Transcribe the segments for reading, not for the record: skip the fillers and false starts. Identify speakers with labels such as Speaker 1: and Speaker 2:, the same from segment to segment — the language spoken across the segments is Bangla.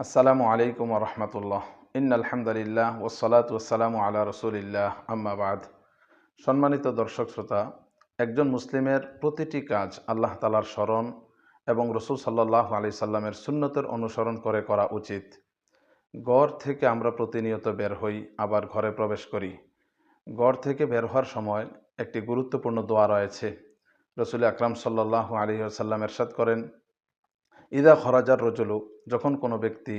Speaker 1: আসসালামু আলাইকুম ওয়া রাহমাতুল্লাহ। ইন্নাল হামদুলিল্লাহ ওয়াসসালাতু ওয়াসসালামু আলা রাসূলিল্লাহ আম্মা বা'দ। সম্মানিত দর্শক শ্রোতা, একজন মুসলিমের প্রতিটি কাজ আল্লাহ তাআলার স্মরণ এবং রাসূল সাল্লাল্লাহু আলাইহি সাল্লামের সুন্নতের অনুসরণ করে করা উচিত। ঘর থেকে আমরা প্রতিনিয়ত বের হই, আবার ঘরে প্রবেশ করি। ঘর থেকে বের হওয়ার সময় একটি গুরুত্বপূর্ণ দোয়া রয়েছে। রাসূল আকরাম সাল্লাল্লাহু আলাইহি ওয়াসাল্লাম ইরশাদ করেন, ইদা খরাজার রজুলু, যখন কোনো ব্যক্তি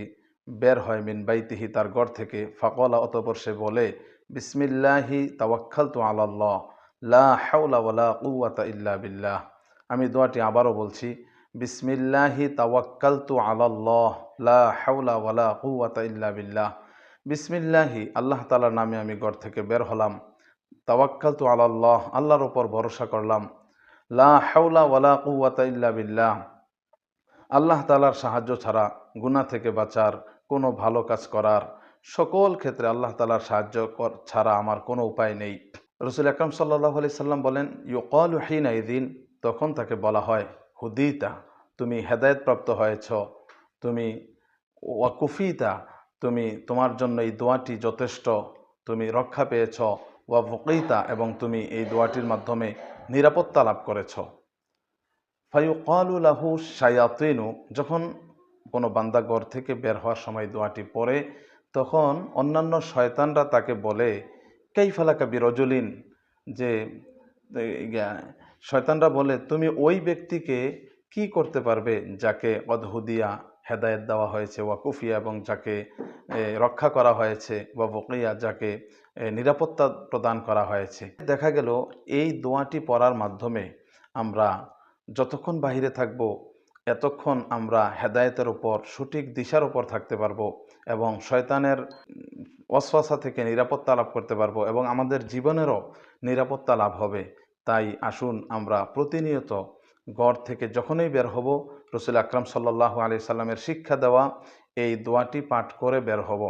Speaker 1: বের হয় মিন বাইতিহি, তার ঘর থেকে, ফাকলা, অতঃপর সে বলে, বিসমিল্লাহি তাওয়াক্কালতু আলাল্লাহ লা হাওলা ওয়ালা কুওয়াতা ইল্লা বিল্লাহ। আমি দোয়াটি আবারও বলছি, বিসমিল্লাহি তাওয়াক্কালতু আলাল্লাহ লা হাওলা ওয়ালা কুওয়াতা ইল্লা বিল্লাহ। বিসমিল্লাহি, আল্লাহ তাআলার নামে আমি ঘর থেকে বের হলাম। তাওয়াক্কালতু আলাল্লাহ, আল্লাহর উপর ভরসা করলাম। লা হাওলা ওয়ালা কুওয়াতা ইল্লা বিল্লাহ, আল্লাহ তাআলার সাহায্য ছাড়া গুনাহ থেকে বাঁচার, কোনো ভালো কাজ করার, সকল ক্ষেত্রে আল্লাহ তাআলার সাহায্য ছাড়া আমার কোনো উপায় নেই। রাসূল আকরাম সাল্লাল্লাহু আলাইহি সাল্লাম বলেন, ইউকালু হিনাইযিন, তখন তাকে বলা হয়, হুদিতা, তুমি হেদায়েতপ্রাপ্ত হয়েছ, তুমি ওয়াকুফিতা, তুমি, তোমার জন্য এই দোয়াটি যথেষ্ট, তুমি রক্ষা পেয়েছ, ওয়া বুকিতা, এবং তুমি এই দোয়াটির মাধ্যমে নিরাপত্তা লাভ করেছ। ফায়ুকালু লাহু শায়াতিনু, যখন কোনো বান্দা ঘর থেকে বের হওয়ার সময় দোয়াটি পড়ে, তখন অন্যান্য শয়তানরা তাকে বলে, কাইফা লাকা বিরজুলিন, যে শয়তানরা বলে, তুমি ওই ব্যক্তিকে কি করতে পারবে যাকে অদহুদিয়া, হেদায়েত দেওয়া হয়েছে, ওয়াকুফিয়া, এবং যাকে রক্ষা করা হয়েছে, বা বকিয়া, যাকে নিরাপত্তা প্রদান করা হয়েছে। দেখা গেল এই দোয়াটি পড়ার মাধ্যমে আমরা যতক্ষণ বাহিরে থাকব, এতক্ষণ আমরা হেদায়েতের উপর, সঠিক দিশার উপর থাকতে পারবো, এবং শয়তানের ওয়াসওয়াসা থেকে নিরাপত্তা লাভ করতে পারবো, এবং আমাদের জীবনেরও নিরাপত্তা লাভ হবে। তাই আসুন আমরা প্রতিনিয়ত ঘর থেকে যখনই বের হব, রাসূল আকরাম সাল্লাল্লাহু আলাইহি সাল্লামের শিক্ষা দেওয়া এই দোয়াটি পাঠ করে বের হব।